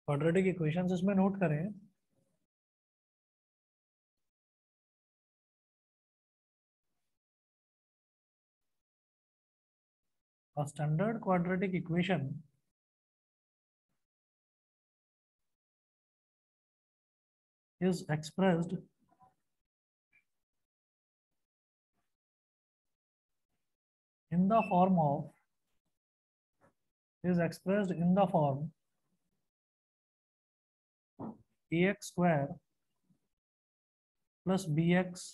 Quadratic equations इसमें note करें। A standard quadratic equation is expressed in the form of ax square plus bx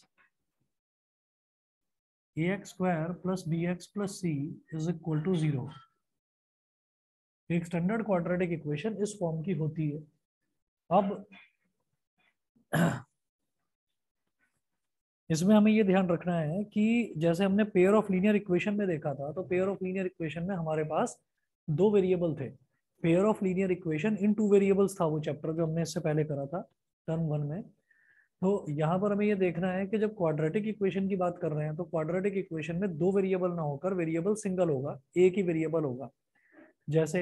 plus c is equal to 0। एक standard quadratic equation इस form की होती है। अब इसमें हमें ये ध्यान रखना है कि जैसे हमने पेयर ऑफ लीनियर इक्वेशन में देखा था, तो पेयर ऑफ लीनियर इक्वेशन में हमारे पास दो वेरिएबल थे। Pair of linear equation in two variables था वो चैप्टर जो हमने इससे पहले करा था टर्म 1 में। तो यहाँ पर हमें ये देखना है कि जब क्वाड्रेटिक इक्वेशन की बात कर रहे हैं तो क्वाड्रेटिक इक्वेशन में दो वेरिएबल ना होकर वेरिएबल सिंगल होगा, एक ही वेरिएबल होगा। जैसे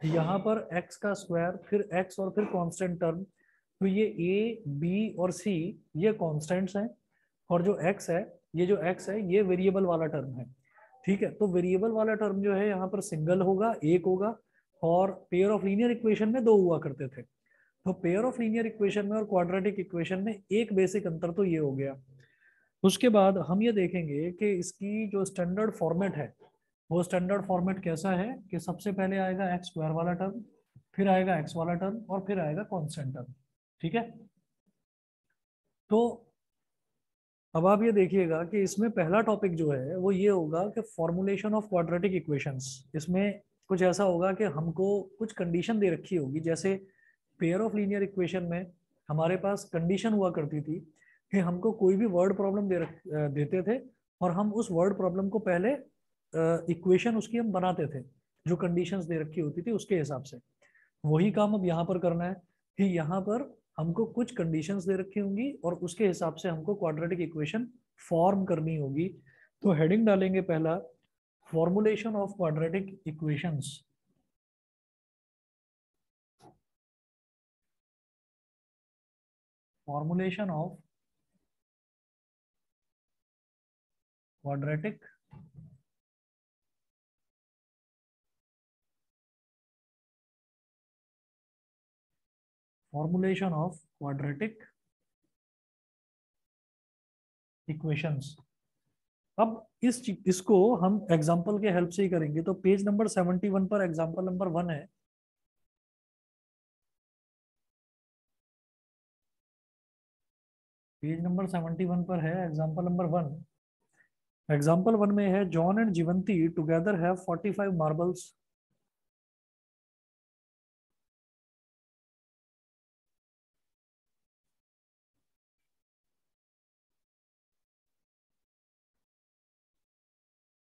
यहाँ पर x का स्क्वायर, फिर x और फिर कांस्टेंट टर्म, तो ये a b और c ये कांस्टेंट्स हैं, और जो x है, ये जो x है ये वेरिएबल वाला टर्म है। ठीक है, तो वेरिएबल वाला टर्म जो है यहाँ पर सिंगल होगा, एक होगा, और पेयर ऑफ लीनियर इक्वेशन में दो हुआ करते थे। तो पेयर ऑफ लीनियर इक्वेशन में और क्वाड्रेटिक इक्वेशन में एक बेसिक अंतर तो ये हो गया। उसके बाद हम ये देखेंगे कि इसकी जो स्टैंडर्ड फॉर्मेट है, वो स्टैंडर्ड फॉर्मेट कैसा है कि सबसे पहले आएगा एक्स स्क्वायर वाला टर्म, फिर आएगा एक्स वाला टर्म, और फिर आएगा कांस्टेंट टर्म। ठीक है, तो अब आप ये देखिएगा कि इसमें पहला टॉपिक जो है वो ये होगा कि फॉर्मुलेशन ऑफ क्वाड्रेटिक इक्वेशंस। इसमें कुछ ऐसा होगा कि हमको कुछ कंडीशन दे रखी होगी। जैसे पेयर ऑफ लीनियर इक्वेशन में हमारे पास कंडीशन हुआ करती थी कि हमको कोई भी वर्ड प्रॉब्लम देते थे, और हम उस वर्ड प्रॉब्लम को पहले इक्वेशन उसकी हम बनाते थे जो कंडीशंस दे रखी होती थी उसके हिसाब से। वही काम अब यहाँ पर करना है कि यहाँ पर हमको कुछ कंडीशंस दे रखी होंगी और उसके हिसाब से हमको क्वाड्रेटिक इक्वेशन फॉर्म करनी होगी। तो हेडिंग डालेंगे पहला, formulation of quadratic equations. Formulation of quadratic formulation of quadratic equations. अब इसको हम एग्जांपल के हेल्प से ही करेंगे। तो पेज नंबर 71 पर एग्जांपल नंबर 1 है। पेज नंबर 71 पर है एग्जांपल नंबर 1। एग्जांपल 1 में है John and Jivanti together have 45 marbles.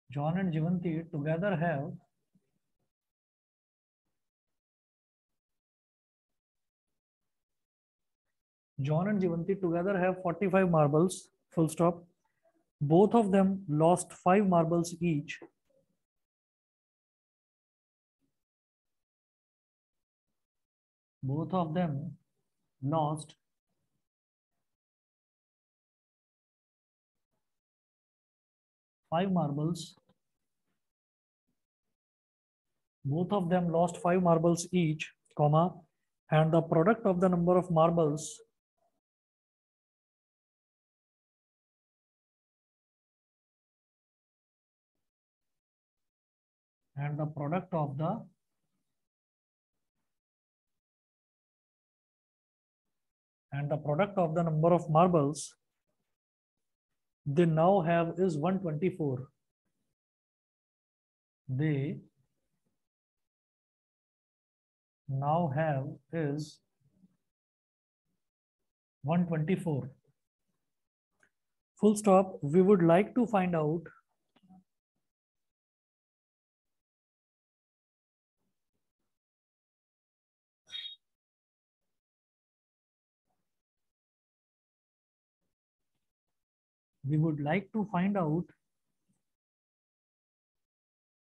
John and Jivanti together have John and Jivanti together have 45 marbles, full stop. Both of them lost 5 marbles each. Both of them lost 5 marbles. Both of them lost 5 marbles each, comma, and the product of the number of marbles and the product of the number of marbles they now have is 124. They now have is 124. Full stop. We would like to find out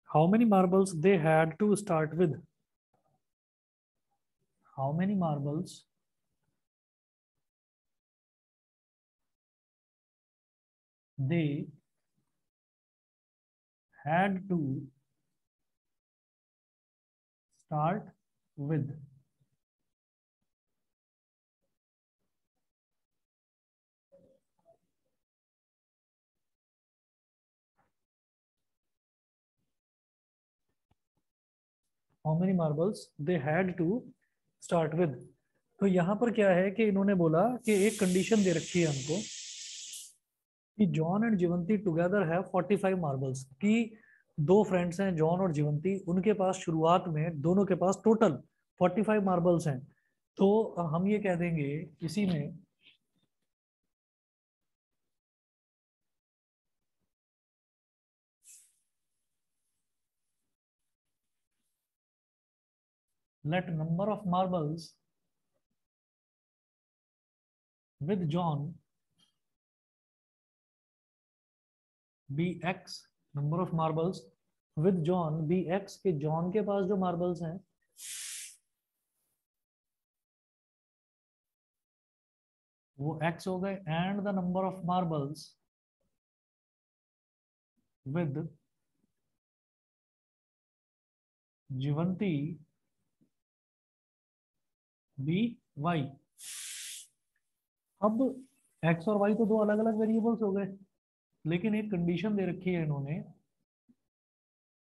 how many marbles they had to start with. How many marbles they had to start with. How many marbles they had to start with. तो यहाँ पर क्या है कि इन्होंने बोला कि एक कंडीशन दे रखी है हमको कि जॉन एंड जीवंती टुगेदर है 45 मार्बल्स, कि दो फ्रेंड्स हैं जॉन और जीवंती, उनके पास शुरुआत में दोनों के पास टोटल 45 मार्बल्स हैं। तो हम ये कह देंगे इसी में let number of marbles with John be x, number of marbles with John be x, के जॉन के पास जो मार्बल्स हैं वो x हो गए, and the number of marbles with Jivanti be Y. अब x और y तो दो अलग अलग वेरिएबल्स हो गए, लेकिन एक कंडीशन दे रखी है इन्होंने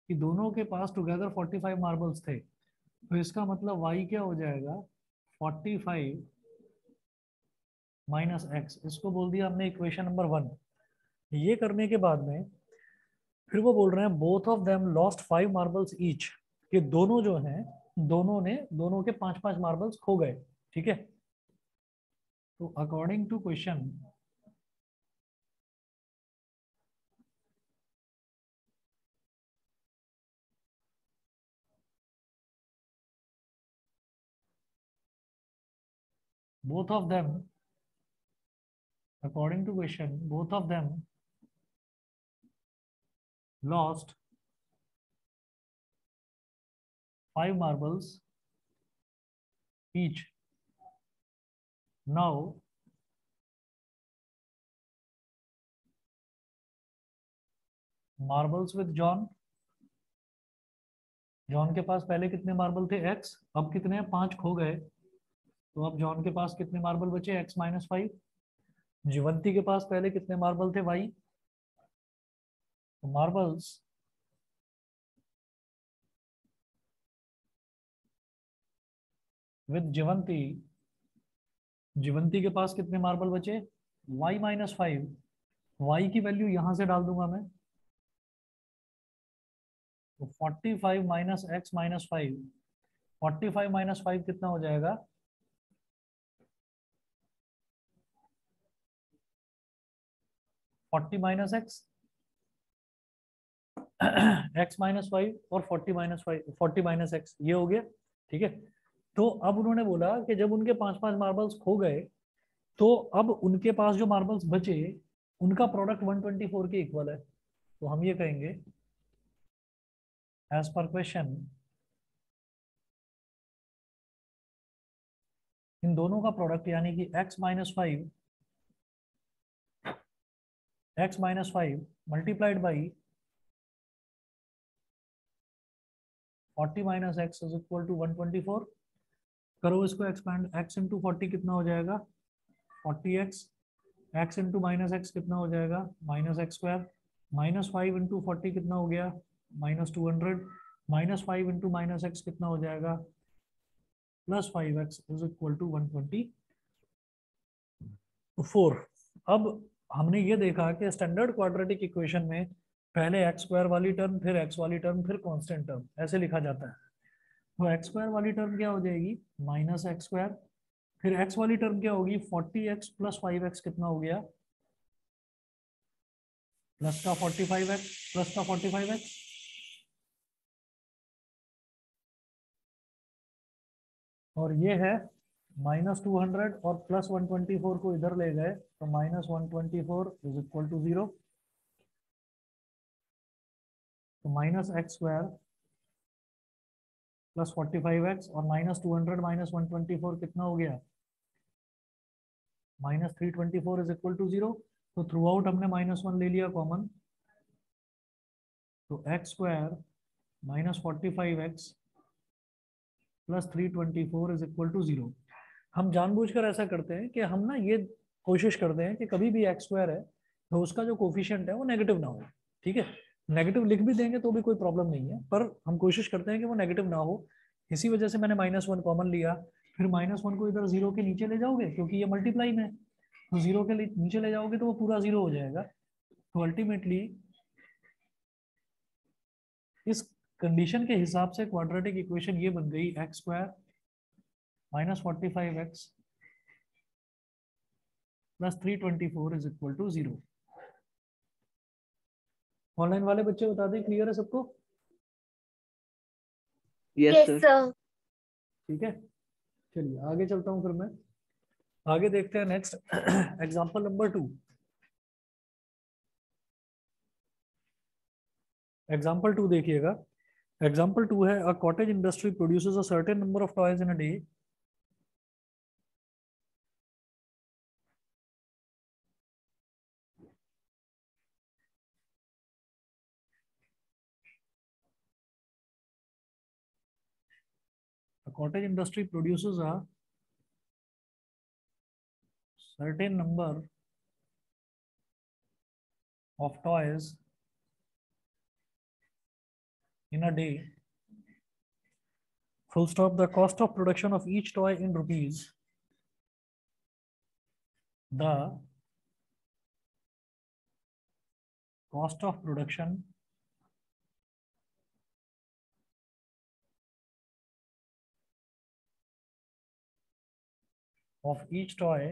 कि दोनों के पास टुगेदर 45 मार्बल्स थे। तो इसका मतलब y क्या हो जाएगा, 45 माइनस एक्स, इसको बोल दिया हमने इक्वेशन नंबर 1। ये करने के बाद में फिर वो बोल रहे हैं both of them lost 5 marbles each, कि दोनों जो हैं दोनों के 5-5 मार्बल्स खो गए। ठीक है, तो according to question both of them according to question both of them lost 5 marbles each. Now marbles with John, John के पास पहले कितने मार्बल थे x, अब कितने हैं, 5 खो गए। तो अब जॉन के पास कितने मार्बल बचे, x माइनस 5। जीवंती के पास पहले कितने मार्बल थे y, तो मार्बल्स विद जीवंती, जीवंती के पास कितने मार्बल बचे, y माइनस 5। y की वैल्यू यहां से डाल दूंगा मैं, तो 45 माइनस एक्स माइनस 5, 45 माइनस 5 कितना हो जाएगा, 40 माइनस एक्स, एक्स माइनस 5 और 40 माइनस 5, 40 माइनस एक्स, ये हो गया। ठीक है, तो अब उन्होंने बोला कि जब उनके 5-5 मार्बल्स खो गए तो अब उनके पास जो मार्बल्स बचे उनका प्रोडक्ट 124 के इक्वल है। तो हम ये कहेंगे एज पर क्वेश्चन इन दोनों का प्रोडक्ट यानी कि x-5 multiplied by 40 minus x is equal to 124। करो इसको एक्सपैंड, x इंटू 40 कितना हो जाएगा, 40x, x into minus x कितना हो जाएगा, minus x square, minus 5 into 40 कितना हो गया, minus 200, minus 5 into minus x कितना हो जाएगा, plus 5x is equal to 124। अब हमने ये देखा कि स्टैंडर्ड क्वाड्रेटिक इक्वेशन में पहले एक्स स्क्वायर वाली टर्म, फिर एक्स वाली टर्म, फिर कांस्टेंट टर्म, ऐसे लिखा जाता है। तो एक्स स्क्वायर वाली टर्म क्या हो जाएगी, माइनस एक्स स्क्वायर, फिर एक्स वाली टर्म क्या होगी, 40x प्लस 5x कितना हो गया, प्लस का 45x प्लस का 45x, और ये है -200 और प्लस 124 को इधर ले गए तो -124 इज इक्वल टू 0। तो minus x square plus 45x और -200 -124 कितना हो गया, -324 इज इक्वल टू 0। तो थ्रू आउट हमने -1 ले लिया कॉमन, तो x² -45x plus 324 is equal to 0। हम जानबूझकर ऐसा करते हैं कि हम ना ये कोशिश करते हैं कि कभी भी x² है तो उसका जो कोफिशिएंट है वो नेगेटिव ना हो। ठीक है, नेगेटिव लिख भी देंगे तो भी कोई प्रॉब्लम नहीं है, पर हम कोशिश करते हैं कि वो नेगेटिव ना हो। इसी वजह से मैंने -1 कॉमन लिया। फिर -1 को इधर 0 के नीचे ले जाओगे क्योंकि ये मल्टीप्लाई में है, तो 0 के नीचे ले जाओगे तो वो पूरा 0 हो जाएगा। तो अल्टीमेटली इस कंडीशन के हिसाब से क्वाड्रेटिक इक्वेशन ये बन गई, x² -45x plus 324 is equal to 0। Online वाले बच्चे बता दें, क्लियर है सबको? Yes sir. ठीक है, चलिए आगे चलता हूँ फिर मैं। आगे देखते हैं नेक्स्ट एग्जांपल नंबर 2। एग्जांपल 2 देखिएगा। एग्जांपल 2 है, a cottage industry produces a certain number of toys in a day. A cottage industry produces a certain number of toys in a day. Full stop. The cost of production of each toy in rupees. The cost of production of each toy.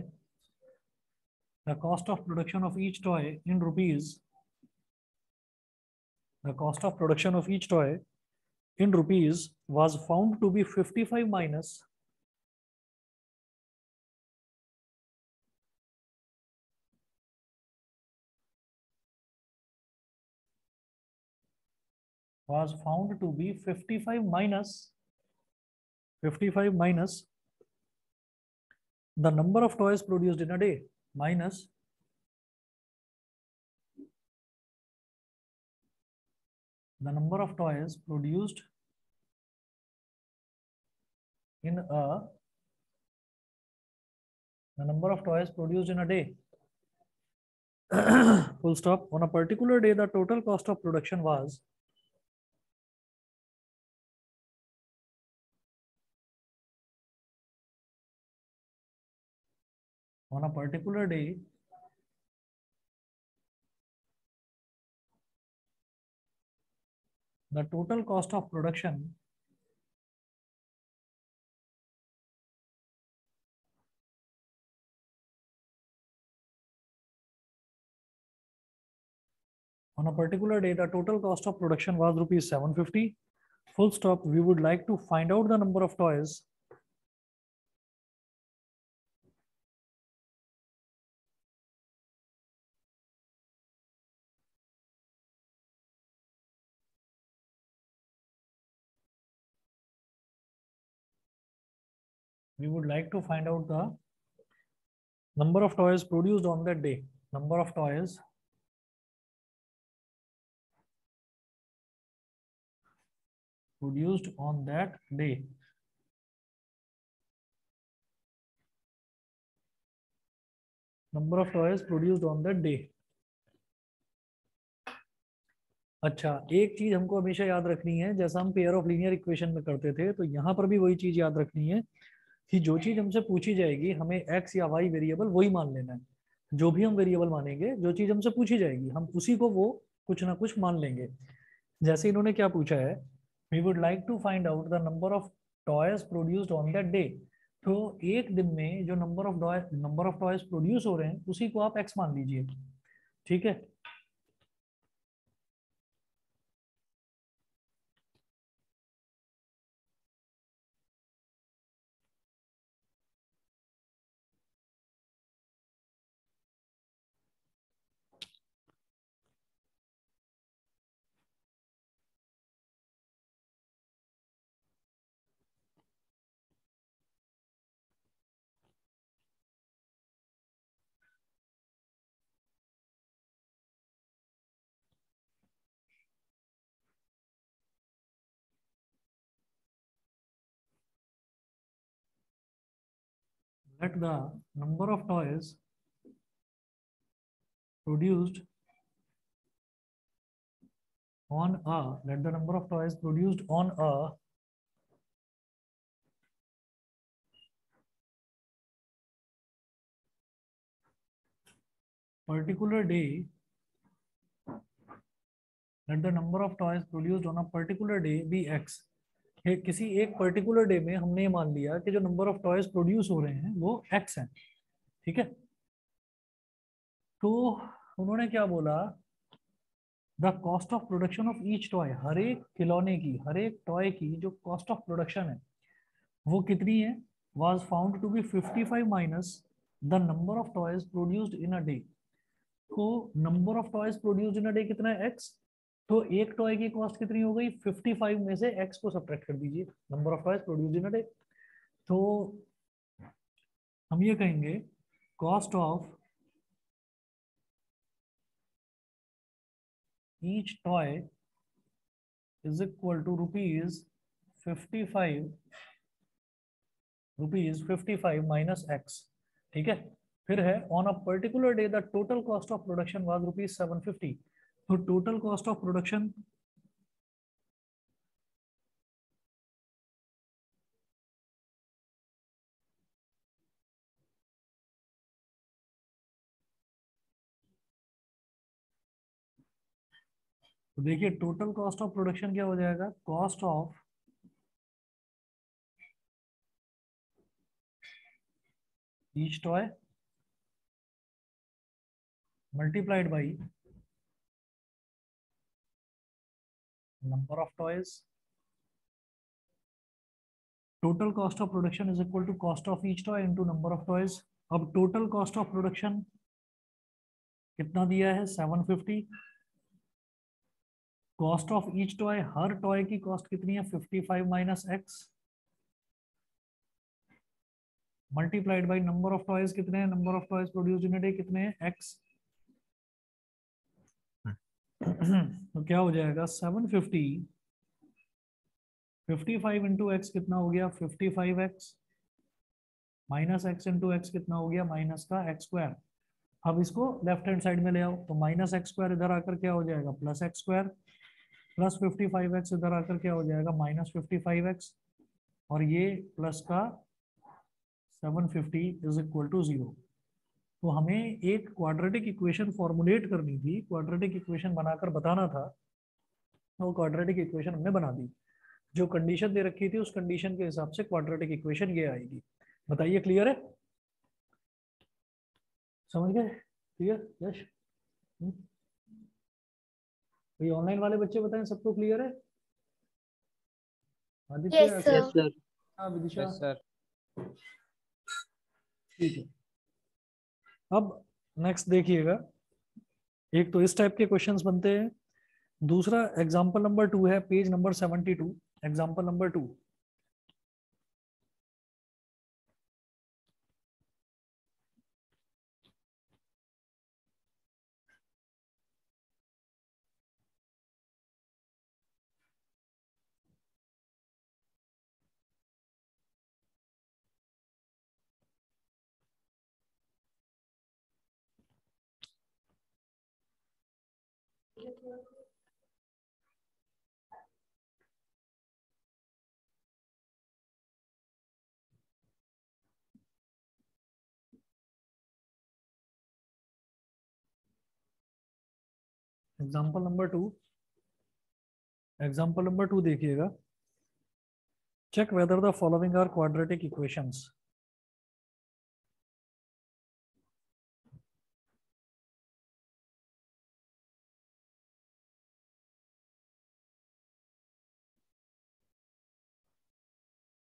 The cost of production of each toy in rupees. The cost of production of each toy in rupees was found to be 55 minus was found to be 55 minus 55 minus the number of toys produced in a day minus the number of toys produced in a the number of toys produced in a day. Full stop. On a particular day, the total cost of production was on a particular day the total cost of production on a particular day the total cost of production was rupees 750. Full stop. We would like to find out the number of toys we would like to find out the number of toys produced on that day. Number of toys produced on that day. Number of toys produced on that day. अच्छा, एक चीज हमको हमेशा याद रखनी है, जैसा हम पेयर ऑफ लीनियर इक्वेशन में करते थे, तो यहाँ पर भी वही चीज याद रखनी है कि जो चीज हमसे पूछी जाएगी हमें एक्स या वाई वेरिएबल वही मान लेना है। जो भी हम वेरिएबल मानेंगे, जो चीज हमसे पूछी जाएगी हम उसी को वो कुछ ना कुछ मान लेंगे। जैसे इन्होंने क्या पूछा है, we would like to find out the number of toys produced on that day. तो एक दिन में जो नंबर ऑफ टॉयज प्रोड्यूस हो रहे हैं उसी को आप एक्स मान लीजिए। ठीक है। let the number of toys produced on a let the number of toys produced on a particular day let the number of toys produced on a particular day be x। किसी एक particular day में हमने ये मान लिया कि जो number of toys produce हो रहे हैं वो x है, ठीक है। तो उन्होंने क्या बोला, the cost of production of each toy, हर एक खिलौने की, हर एक टॉय की जो कॉस्ट ऑफ प्रोडक्शन है वो कितनी है, was found to be 55 minus the number of toys produced in a day। तो number of toys produced in a day कितना है x, तो एक टॉय की कॉस्ट कितनी हो गई 55 में से x को सब्ट्रैक्ट कर दीजिए, number of toys produced in a day. तो हम ये कहेंगे cost of each toy is equal to rupees 55 minus x, ठीक है। फिर है on a particular day the total cost of production was ₹750। तो टोटल कॉस्ट ऑफ प्रोडक्शन तो देखिए टोटल कॉस्ट ऑफ प्रोडक्शन क्या हो जाएगा, cost of each toy multiplied by number of toys, total cost of production is equal to cost of each toy into number of toys. अब total cost of production कितना दिया है 750, cost of each toy, हर toy की cost कितनी है 55 minus x, multiplied by number of toys कितने हैं, number of toys produced in a day कितने हैं x। तो क्या हो जाएगा 750 55 इंटू एक्स कितना हो गया 55x minus x into x कितना हो गया माइनस का x स्क्वायर। अब इसको लेफ्ट हैंड साइड में ले आओ तो माइनस x स्क्वायर इधर आकर क्या हो जाएगा plus x square, plus 55x इधर आकर क्या हो जाएगा माइनस 55x, और ये प्लस का 750 इज इक्वल टू 0। तो हमें एक क्वाड्रेटिक इक्वेशन फॉर्मुलेट करनी थी, क्वाड्रेटिक इक्वेशन बनाकर बताना था, वो क्वाड्रेटिक इक्वेशन हमने बना दी। जो कंडीशन दे रखी थी उस कंडीशन के हिसाब से क्वाड्रेटिक इक्वेशन ये आएगी। बताइए क्लियर है, समझ गए, क्लियर यश। ये ऑनलाइन वाले बच्चे बताएं सबको क्लियर है, Aditya yes sir. Yes sir. हाँ विदिशा, यस सर। ठीक है। अब नेक्स्ट देखिएगा, एक तो इस टाइप के क्वेश्चंस बनते हैं, दूसरा एग्जांपल नंबर 2 है page number 72, example number 2। Example number 2, example number 2 देखिएगा, check whether the following are quadratic equations।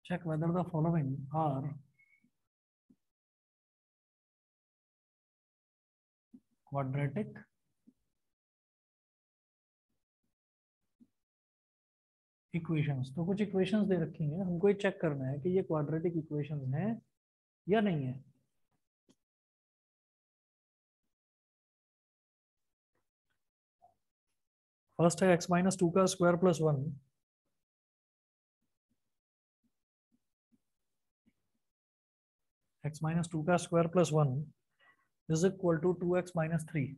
check whether the following are quadratic equations. तो कुछ इक्वेशंस दे रखी हैं, हमको ये चेक करना है कि ये क्वाड्रेटिक इक्वेशंस हैं या नहीं है। फर्स्ट है x माइनस 2 का स्क्वायर प्लस 1, x माइनस 2 का square plus 1 is equal to 2x minus 3।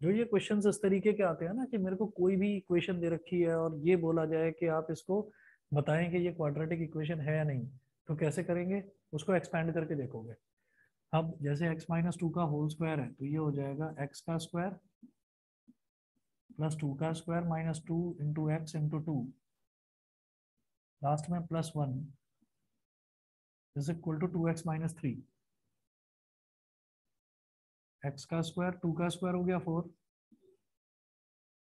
जो ये क्वेश्चंस इस तरीके के आते हैं ना कि मेरे को कोई भी इक्वेशन दे रखी है और ये बोला जाए कि आप इसको बताएं कि ये क्वाड्रेटिक इक्वेशन है या नहीं, तो कैसे करेंगे? उसको एक्सपैंड करके देखोगे। अब जैसे x माइनस 2 का होल स्क्वायर है तो ये हो जाएगा x का स्क्वायर प्लस 2 का square minus 2 into X into 2, last में plus 1 is equal to 2x minus 3। X का स्क्वायर 2 का स्क्वायर हो गया 4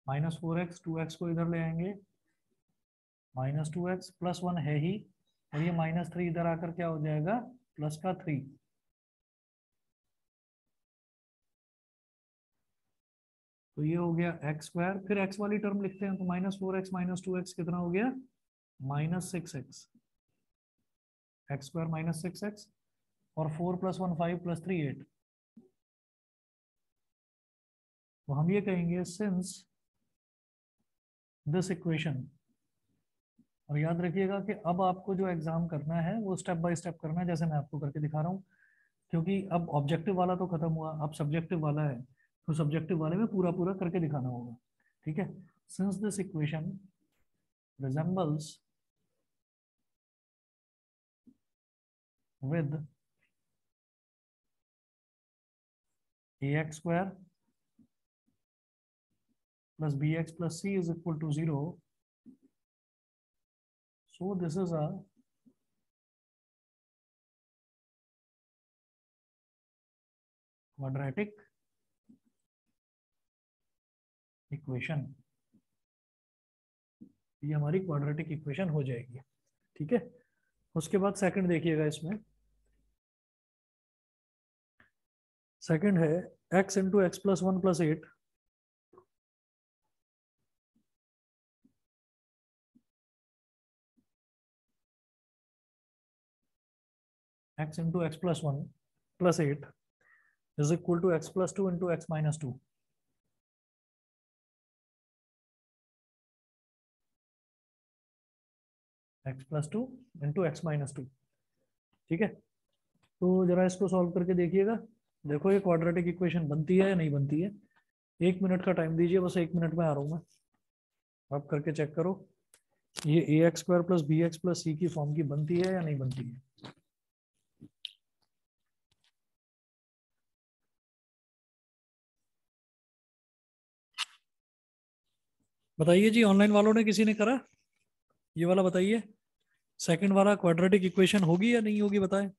माइनस 4x, 2x को इधर ले आएंगे माइनस 2x प्लस 1 है ही, और ये माइनस 3 इधर आकर क्या हो जाएगा प्लस का 3। तो ये हो गया एक्स स्क्वायर, फिर एक्स वाली टर्म लिखते हैं तो माइनस 4x माइनस 2x कितना हो गया minus 6x, x square minus 6x, और 4 प्लस 1 5 प्लस 3 8। तो हम ये कहेंगे सिंस दिस इक्वेशन, और याद रखिएगा कि अब आपको जो एग्जाम करना है वो स्टेप बाय स्टेप करना है, जैसे मैं आपको करके दिखा रहा हूँ, क्योंकि अब ऑब्जेक्टिव वाला तो खत्म हुआ, अब सब्जेक्टिव वाला है, तो सब्जेक्टिव वाले में पूरा पूरा करके दिखाना होगा। ठीक है, since this equation resembles with ax square plus bx plus c is equal to 0, so this is a quadratic equation. ये हमारी क्वाड्रेटिक इक्वेशन हो जाएगी। ठीक है, उसके बाद सेकंड देखिएगा, इसमें सेकंड है x into x plus 1 plus 8 x into x plus 1 plus 8 is equal to x plus 2 into x minus 2। X plus 2 into x minus 2। ठीक है, तो जरा इसको सॉल्व करके देखिएगा। देखो ये क्वाड्रेटिक इक्वेशन बनती है या नहीं बनती है। 1 मिनट का टाइम दीजिए, बस 1 मिनट में आ रहा हूँ मैं, आप करके चेक करो ये A X square plus B X plus C की फॉर्म की बनती है या नहीं बनती है। बताइए जी, ऑनलाइन वालों ने किसी ने करा ये वाला? बताइए सेकंड वाला क्वाड्रेटिक इक्वेशन होगी या नहीं होगी, बताएं।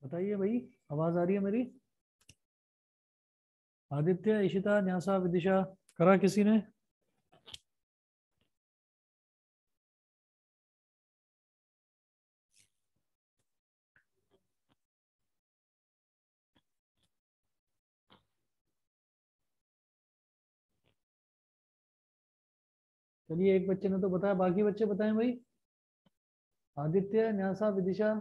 बताइए भाई, आवाज आ रही है मेरी? आदित्य, इशिता, न्यासा, विदिशा, करा किसी ने? चलिए, एक बच्चे ने तो बताया, बाकी बच्चे बताएं भाई। आदित्य, न्यासा, विदिशा।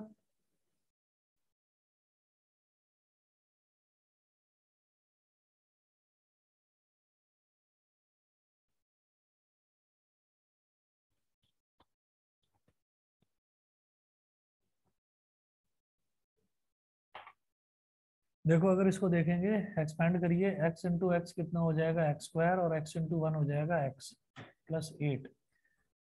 देखो अगर इसको देखेंगे, एक्सपैंड करिए, x इंटू एक्स कितना हो जाएगा एक्स स्क्वायर, और x इंटू 1 हो जाएगा x plus 8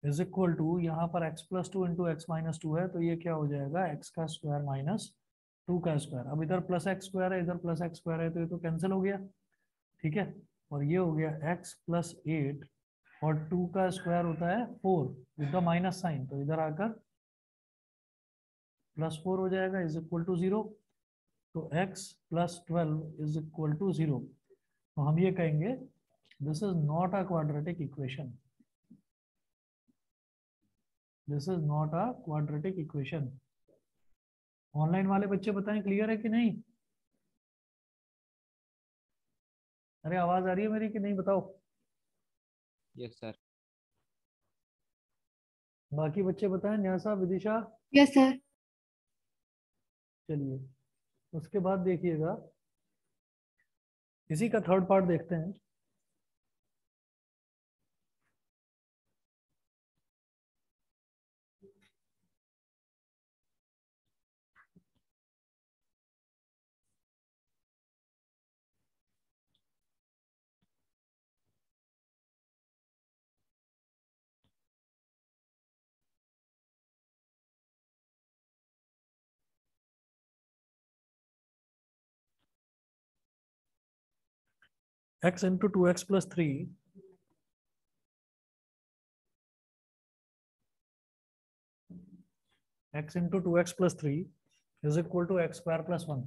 is equal to, यहाँ पर x plus 2 into x minus 2 है, तो ये क्या हो जाएगा x का स्क्वायर माइनस 2 का स्क्वायर। अब इधर प्लस एक्स स्क्वायर है, इधर प्लस एक्स स्क्वायर है, तो ये तो कैंसिल हो गया। ठीक है, और ये हो गया x प्लस 8, और 2 का स्क्वायर होता है 4 विद द माइनस साइन, तो इधर आकर प्लस 4 हो जाएगा इज इक्वल टू 0। तो x plus 12 is equal to 0। तो हम ये कहेंगे this is not a quadratic equation, this is not a quadratic equation. Online वाले बच्चे बताएं क्लियर है कि नहीं? अरे आवाज आ रही है मेरी कि नहीं, बताओ। Yes sir. बाकी बच्चे बताएं, न्यासा, विदिशा। Yes sir. चलिए, उसके बाद देखिएगा इसी का थर्ड पार्ट देखते हैं। x into 2x+3 x into 2x+3 is equal to x² + 1।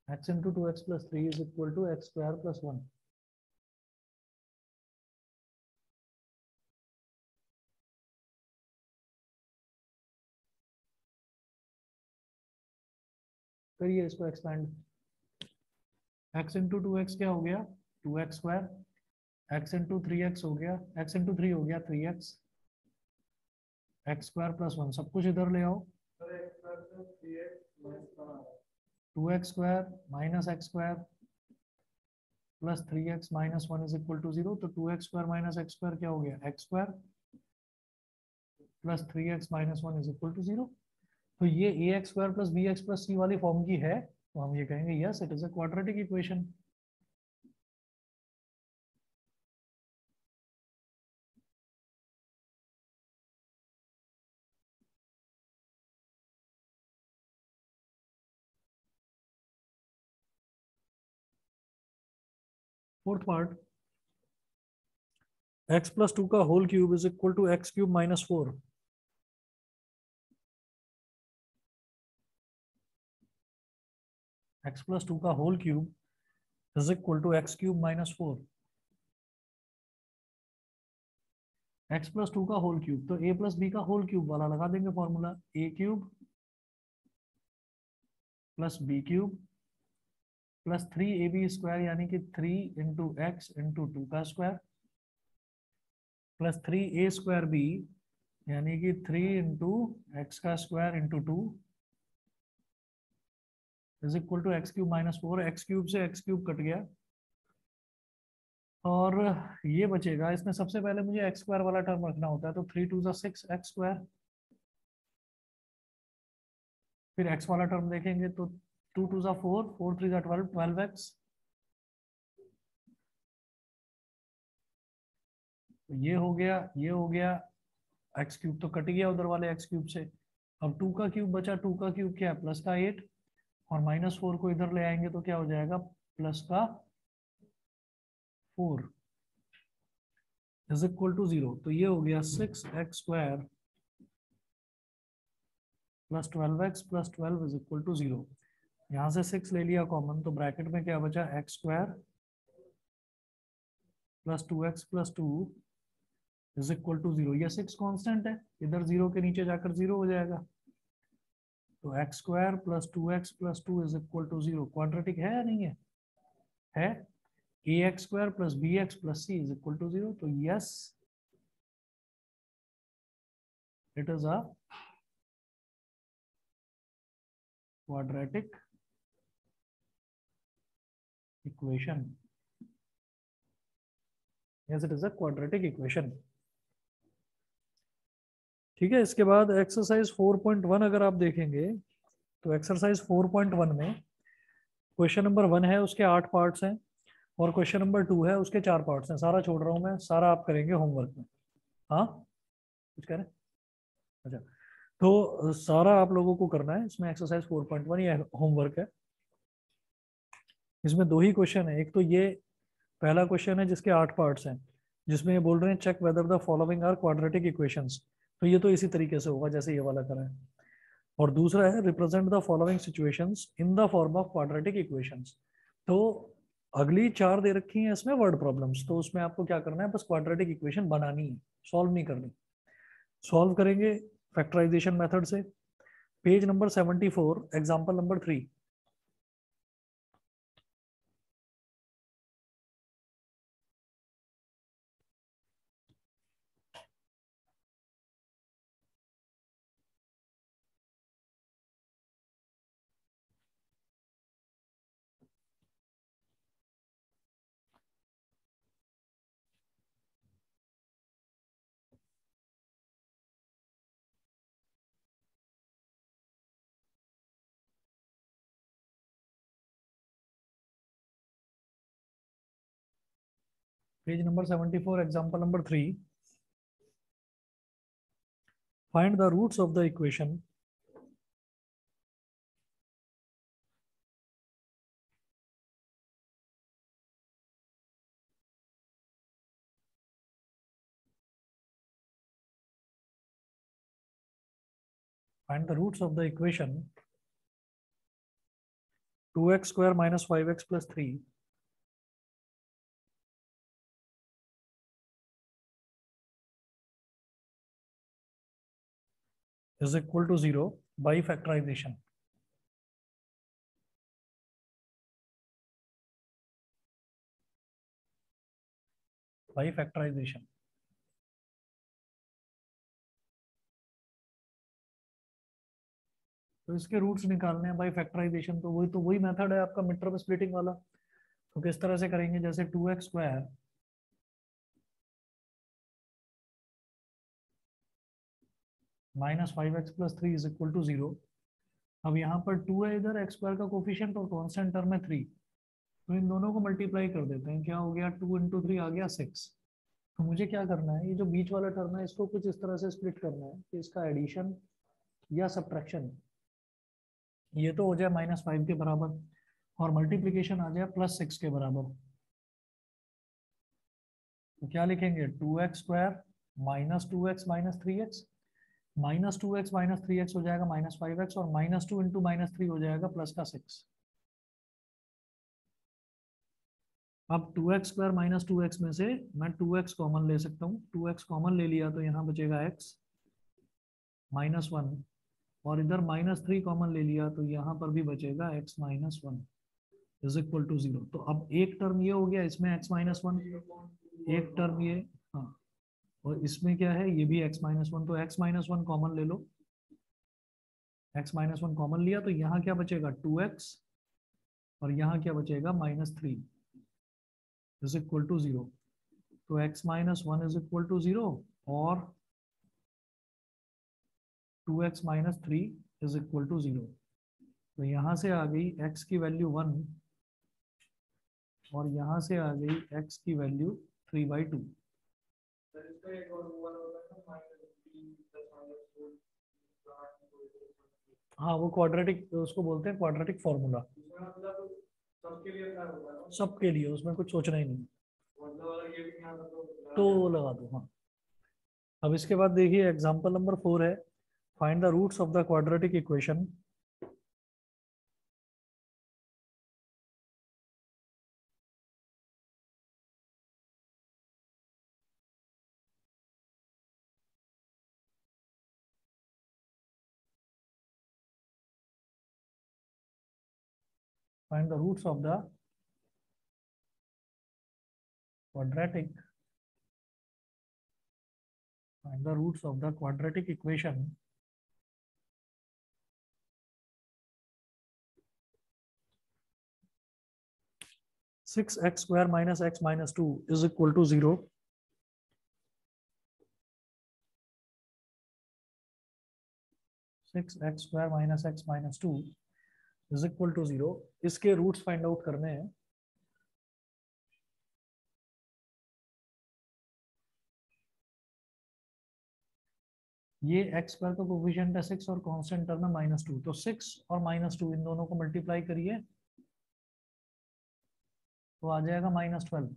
x into 2x+3 is equal to x² + 1। करिए इसको एक्सपेंड। x इंटू 2x क्या हो गया 2x²। x इंटू 3x हो गया, x इंटू 3 हो गया 3x। x² + 1 सब कुछ इधर ले आओ। 2x² minus x² plus 3x minus 1 is equal to 0। तो 2x² माइनस x² क्या हो गया x² plus 3x minus 1 is equal to 0। तो ये ax² plus bx plus c वाली फॉर्म की है, तो हम ये कहेंगे yes it is a quadratic equation. Fourth part, x+2 का whole cube is equal to x³ - 4। x+2 का whole cube is equal to x³ - 4। x+2 का होल क्यूब तो a प्लस बी का होल क्यूब वाला लगा देंगे formula, a³ plus b³ plus 3ab² यानी कि 3 × x × 2 का स्क्वायर प्लस 3a² यानी कि 3 × x का square × 2 is equal to x³ - 4। x³ से x³ कट गया और ये बचेगा। इसमें सबसे पहले मुझे x² वाला टर्म रखना होता है, तो 3 × 2 = 6 x²। फिर x वाला टर्म देखेंगे तो 2 × 2 = 4, 4 × 3 = 12, 12x। तो ये हो गया, ये हो गया। x³ तो कट गया उधर वाले x³ से। अब 2 का क्यूब बचा, 2 का क्यूब क्या है प्लस का 8 और -4 को इधर ले आएंगे तो क्या हो जाएगा प्लस का 4 इज इक्वल टू 0। तो ये हो गया 6x² plus 12x plus 12 is equal to 0। यहाँ से 6 ले लिया कॉमन, तो ब्रैकेट में क्या बचा x² plus 2x plus 2 is equal to 0। ये 6 कांस्टेंट है, इधर 0 के नीचे जाकर 0 हो जाएगा। तो x² plus 2x plus 2 is equal to 0 quadratic है या नहीं है? है। ax² plus bx plus c is equal to 0। तो yes it is a quadratic equation. Yes it is a quadratic equation. ठीक है, इसके बाद एक्सरसाइज 4.1 अगर आप देखेंगे तो एक्सरसाइज 4.1 में क्वेश्चन नंबर 1 है, उसके 8 पार्ट्स हैं और क्वेश्चन नंबर 2 है, उसके 4 पार्ट्स हैं। सारा छोड़ रहा हूँ मैं, सारा आप करेंगे होमवर्क में। हाँ कुछ कह रहे हैं? अच्छा, तो सारा आप लोगों को करना है इसमें। एक्सरसाइज 4.1 ये होमवर्क है। इसमें 2 ही क्वेश्चन है। एक तो ये पहला क्वेश्चन है जिसके 8 पार्ट्स हैं, जिसमें ये बोल रहे हैं check whether the following are quadratic equations. तो ये तो इसी तरीके से होगा जैसे ये वाला करा है। और दूसरा है represent the following situations in the form of quadratic equations. तो अगली 4 दे रखी हैं इसमें वर्ड प्रॉब्लम्स, तो उसमें आपको क्या करना है बस क्वाड्रेटिक इक्वेशन बनानी है, सॉल्व नहीं करनी। सॉल्व करेंगे फैक्टराइजेशन मेथड से। Page number 74 example number 3। Page number 74, example number 3. Find the roots of the equation find the roots of the equation 2x square minus 5x plus 3 is equal to 0 by factorization. By factorization. तो इसके roots निकालने हैं by factorization. तो वही method है आपका mid term splitting वाला. तो किस तरह से करेंगे, जैसे 2x square minus 5x plus 3 is equal to 0. अब यहाँ पर 2 है, इधर एक्स स्क्वायर का कोफिशिएंट और कांस्टेंट टर्म है 3. तो इन दोनों को मल्टीप्लाई कर देते हैं. क्या हो गया, 2 इंटू 3 आ गया 6. तो मुझे क्या करना है, ये जो बीच वाला टर्म है इसको कुछ इस तरह से स्प्लिट करना है कि इसका एडिशन या सब्ट्रैक्शन ये तो हो जाए -5 के बराबर और मल्टीप्लीकेशन आ जाए +6 के बराबर. तो क्या लिखेंगे, 2x square minus 2x minus 3x. -2x minus 3x हो जाएगा -5x और -2 इंटू -3 हो जाएगा +6. अब 2x स्क्वायर माइनस 2x में से मैं 2x कॉमन ले सकता हूँ. 2x कॉमन ले लिया तो यहाँ बचेगा x -1 और इधर -3 कॉमन ले लिया तो यहाँ पर भी बचेगा x -1 इज इक्वल टू 0. तो अब एक टर्म ये हो गया, इसमें x -1, एक टर्म ये, हाँ, और इसमें क्या है, ये भी x -1. तो x -1 कॉमन ले लो. x -1 कॉमन लिया तो यहाँ क्या बचेगा, 2x और यहाँ क्या बचेगा -3 इज इक्वल टू 0. तो x -1 इज इक्वल टू 0 और 2x -3 इज इक्वल टू 0. तो यहाँ से आ गई x की वैल्यू 1 और यहाँ से आ गई x की वैल्यू 3/2. हाँ, वो क्वाड्रेटिक, उसको बोलते हैं क्वाड्रेटिक फॉर्मूला. सबके लिए उसमें कुछ सोचना ही नहीं. तो वो लगा दो. हाँ, अब इसके बाद देखिए एग्जांपल नंबर 4 है. Find the roots of the quadratic equation find the roots of the quadratic find the roots of the quadratic equation 6x square minus x minus 2 is equal to 0. 6x square minus x minus 2 is equal to 0. इसके roots find out करने हैं. ये x square का coefficient है 6 और constant term है -2. तो 6 और -2 इन दोनों को मल्टीप्लाई करिए तो आ जाएगा -12.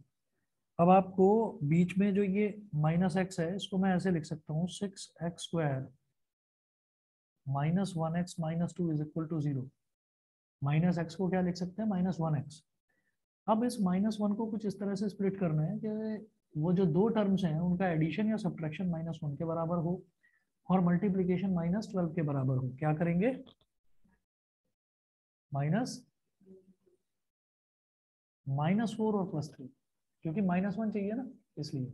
अब आपको बीच में जो ये -x है इसको मैं ऐसे लिख सकता हूँ, 6x square -1x -2 is equal to 0. -x को क्या लिख सकते हैं, -1x. अब इस -1 को कुछ इस तरह से स्प्लिट करना है कि वो जो दो टर्म्स हैं उनका एडिशन या सब्ट्रैक्शन -1 के बराबर हो और मल्टीप्लीकेशन -12 के बराबर हो. क्या करेंगे, -4 और +3, क्योंकि -1 चाहिए ना, इसलिए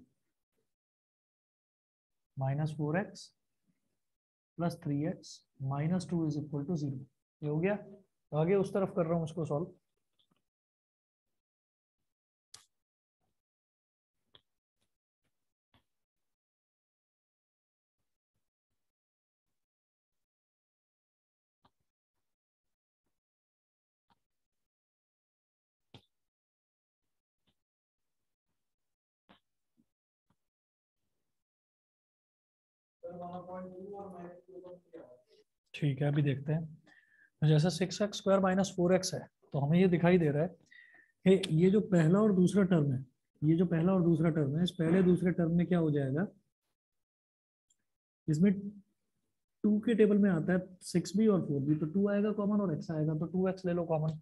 -4x plus 3x -2 is equal to 0. ये हो गया. तो आगे उस तरफ कर रहा हूँ उसको सॉल्व. ठीक है, अभी देखते हैं। तो जैसे 6x² माइनस 4x है, तो हमें ये दिखाई दे रहा है कि ये जो पहला और दूसरा टर्म है, ये जो पहला और दूसरा टर्म है, इस पहले दूसरे टर्म में क्या हो जाएगा, इसमें 2 के टेबल में आता है 6 भी और 4 भी, तो 2 आएगा कॉमन और x आएगा, तो 2x ले लो कॉमन।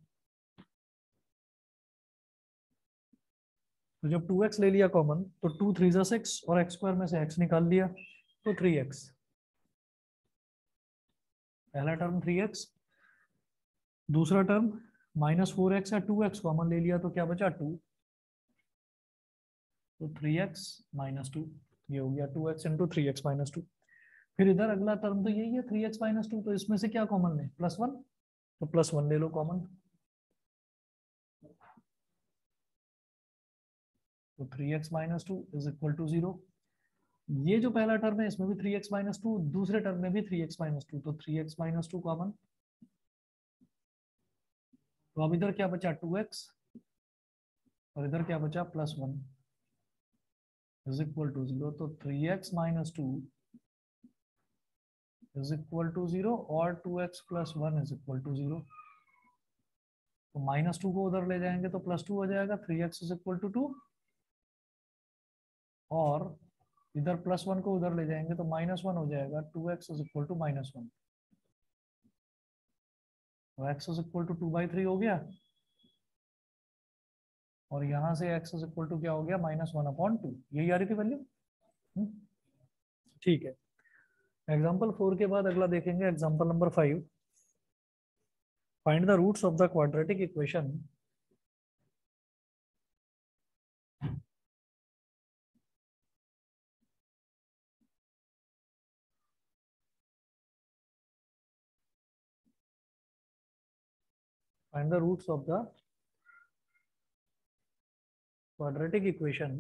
तो जब 2x ले लिया कॉमन, तो 2 3 जा 6 और x² में से x निकाल लिया, तो 3x। पहला टर्म 3x, दूसरा टर्म माइनस 4x है, 2x कॉमन ले लिया तो क्या बचा 2, तो 3x माइनस 2, ये हो गया 2x इंटू 3x माइनस 2। फिर इधर अगला टर्म तो यही है 3x माइनस 2, तो इसमें से क्या कॉमन ले, +1, तो +1 ले लो कॉमन, तो 3x minus 2 is equal to 0। ये जो पहला टर्म है इसमें भी 3x माइनस 2, दूसरे टर्म में भी 3x माइनस 2, तो 3x माइनस 2 कॉमन, तो अब इधर क्या बचा 2x और इधर क्या बचा +1 इज इक्वल टू 0, तो 3x minus 2 is equal to 0 और 2x plus 1 is equal to 0। तो -2 को उधर ले जाएंगे तो +2 हो जाएगा, 3x इज इक्वल टू 2, और इधर +1 को उधर ले जाएंगे तो -1 हो जाएगा, 2x इज इक्वल टू -1, तो x इज इक्वल टू 2/3 हो गया, और यहाँ से x इज इक्वल टू क्या हो गया, -1/2। यही आ रही थी वैल्यू। ठीक है, एग्जाम्पल 4 के बाद अगला देखेंगे example number 5। Find the roots of the quadratic equation find the roots of the quadratic equation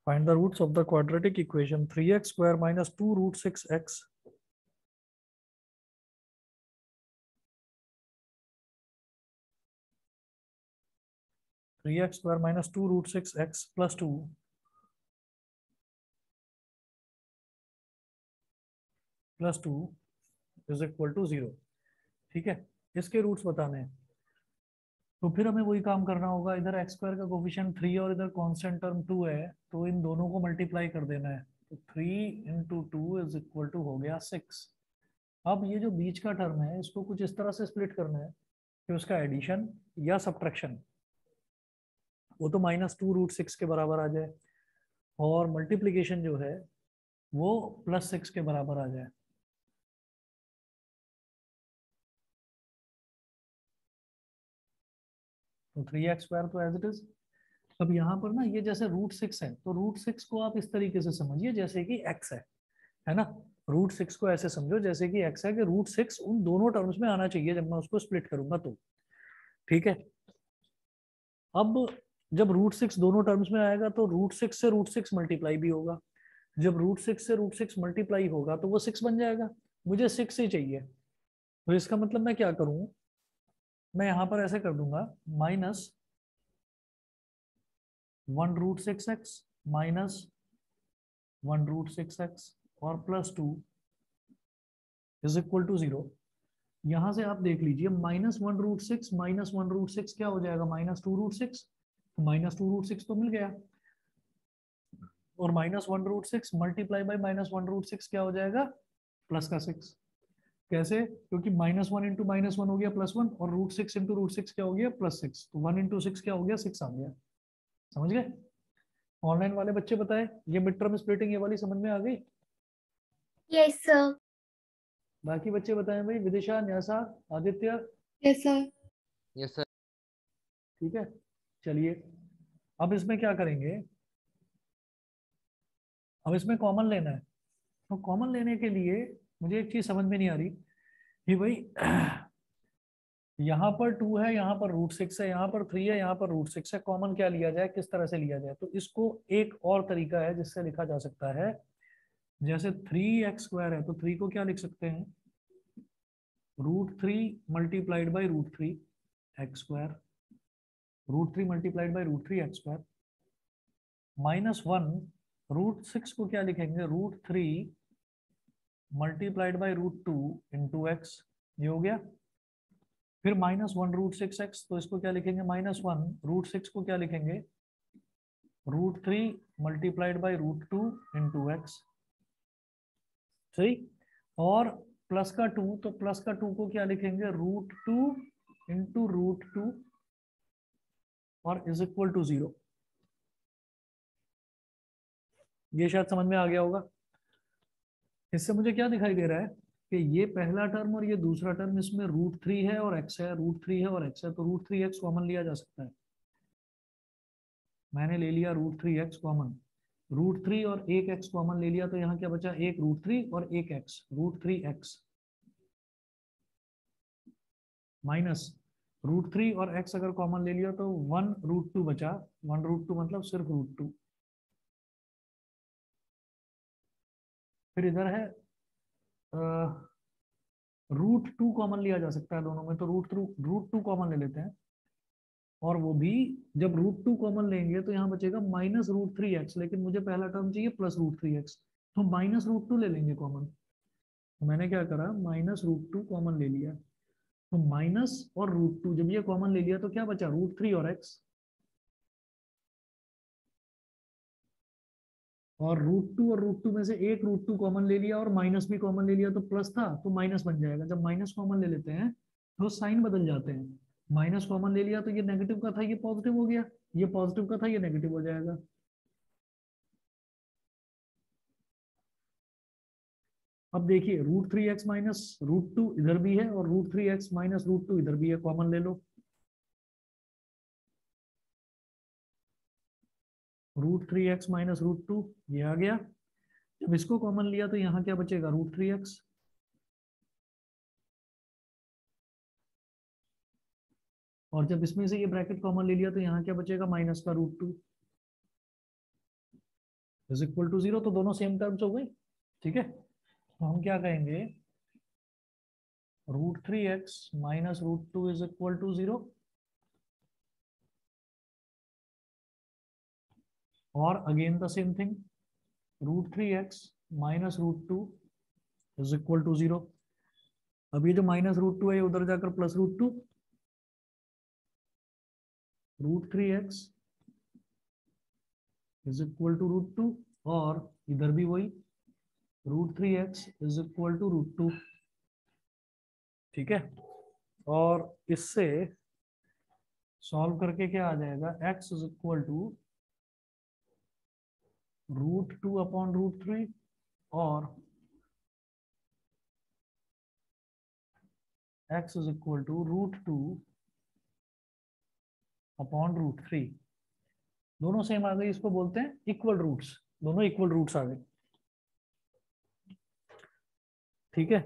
find the roots of the quadratic equation 3x² minus 2 root 6x minus 2 root 6x plus 2 plus 2 is equal to 0। ठीक है, इसके roots बताने हैं, तो फिर हमें वही काम करना होगा। इधर x² का कोफिशिएंट 3 और इधर कांस्टेंट टर्म 2 है, तो इन दोनों को मल्टीप्लाई कर देना है, तो 3 इंटू 2 इज इक्वल टू हो गया 6। अब ये जो बीच का टर्म है इसको कुछ इस तरह से स्प्लिट करना है कि उसका एडिशन या सब्ट्रैक्शन वो तो -2 रूट 6 के बराबर आ जाए, और मल्टीप्लीकेशन जो है वो +6 के बराबर आ जाए। तो 3x² तो एज इट इज। अब यहाँ पर ना ये जैसे √6 है, तो √6 को आप इस तरीके से समझिए जैसे कि x है ना। √6 को ऐसे समझो जैसे कि x है, कि √6 उन दोनों टर्म्स में आना चाहिए जब मैं उसको स्प्लिट करूंगा तो। ठीक है, अब जब √6 दोनों टर्म्स में आएगा तो √6 से √6 मल्टीप्लाई भी होगा, जब √6 से √6 मल्टीप्लाई होगा तो वो 6 बन जाएगा। मुझे 6 ही चाहिए, तो इसका मतलब मैं क्या करूं, मैं यहां पर ऐसे कर दूंगा -1 √6x माइनस 1 √6x और +2 इज इक्वल टू 0। यहां से आप देख लीजिए -1 √6 माइनस 1 √6 क्या हो जाएगा, -2 √6, तो -2 √6 तो मिल गया, और -1 √6 मल्टीप्लाई बाई -1 √6 क्या हो जाएगा, +6। कैसे, क्योंकि -1 इंटू -1 हो गया +1, और √6 इंटू √6 क्या हो गया +6, तो 1 इंटू 6 क्या हो गया 6 आ गया। समझ गए? ऑनलाइन वाले बच्चे बताए ये मिड टर्म स्प्लिटिंग ये वाली समझ में आ गई? Yes sir. बाकी बच्चे बताएं भाई, Vidisha, Nyasa, Aditya. Yes sir. Yes sir. ठीक है, चलिए अब इसमें क्या करेंगे, अब इसमें कॉमन लेना है। तो कॉमन लेने के लिए मुझे एक चीज समझ में नहीं आ रही कि भाई यहाँ पर 2 है, यहाँ पर √6 है, यहाँ पर 3 है, यहाँ पर √6 है, कॉमन क्या लिया जाए, किस तरह से लिया जाए। तो इसको एक और तरीका है जिससे लिखा जा सकता है जैसे 3x² है तो 3 को क्या लिख सकते हैं, √3 multiplied by √3 x², √3 multiplied by √3 x², -1 √6 को क्या लिखेंगे, √3 मल्टीप्लाइड बाई √2 इंटू एक्स, ये हो गया। फिर -1 √6x, तो इसको क्या लिखेंगे, -1 √6 को क्या लिखेंगे, √3 मल्टीप्लाइड बाई √2 इंटू एक्स, सही। और प्लस का 2, तो प्लस का 2 को क्या लिखेंगे, √2 इंटू √2 और इज इक्वल टू 0। ये शायद समझ में आ गया होगा। इससे मुझे क्या दिखाई दे रहा है कि ये पहला टर्म और ये दूसरा टर्म, इसमें √3 है और x है, √3 है और x है, तो √3x कॉमन लिया जा सकता है। मैंने ले लिया √3x कॉमन, √3 और एक x कॉमन ले लिया, तो यहाँ क्या बचा, एक √3 और एक x, √3x माइनस √3 और x अगर कॉमन ले लिया तो 1 √2 बचा, 1 √2 मतलब सिर्फ √2। फिर इधर है √2 कॉमन लिया जा सकता है दोनों में, तो √2 कॉमन ले लेते हैं, और वो भी जब √2 कॉमन लेंगे तो यहाँ बचेगा -√3x, लेकिन मुझे पहला टर्म चाहिए +√3x, तो -√2 ले लेंगे कॉमन। तो मैंने क्या करा, -√2 कॉमन ले लिया, तो माइनस और √2 जब ये कॉमन ले लिया तो क्या बचा, √3 और x, और √2 और √2 में से एक √2 कॉमन ले लिया और माइनस भी कॉमन ले लिया, तो प्लस था तो माइनस बन जाएगा। जब माइनस कॉमन ले लेते हैं तो साइन बदल जाते हैं, माइनस कॉमन ले लिया तो ये नेगेटिव का था ये पॉजिटिव हो गया, ये पॉजिटिव का था ये नेगेटिव हो जाएगा। अब देखिए √3x माइनस √2 इधर भी है और √3x माइनस √2 इधर भी है, कॉमन ले लो, √3x माइनस √2 ये आ गया। जब इसको कॉमन लिया तो यहाँ क्या बचेगा, √3x, और जब इसमें से ये ब्रैकेट कॉमन ले लिया तो यहाँ क्या बचेगा, माइनस का √2 इज इक्वल टू 0। तो दोनों सेम टर्म्स हो गई, ठीक है। तो हम क्या कहेंगे, √3x minus √2 is equal to 0, और again the same thing, √3x minus √2 is equal to 0। अब ये जो -√2 है उधर जाकर +√2, √3x इज इक्वल टू √2, और इधर भी वही √3x इज इक्वल टू √2, ठीक है। और इससे सॉल्व करके क्या आ जाएगा, x is equal to √2 upon √3 और x is equal to √2 upon √3। दोनों सेम आ गई, इसको बोलते हैं इक्वल रूट्स, दोनों इक्वल रूट्स आ गए, ठीक है।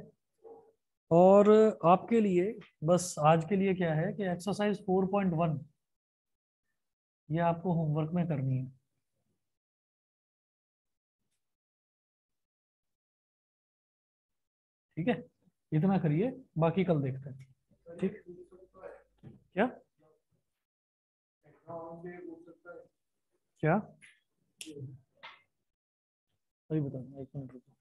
और आपके लिए बस आज के लिए क्या है कि एक्सरसाइज 4.1 ये आपको होमवर्क में करनी है, ठीक है। इतना करिए, बाकी कल देखते हैं, ठीक। क्या क्या, अभी बताऊंगा, 1 मिनट रुको।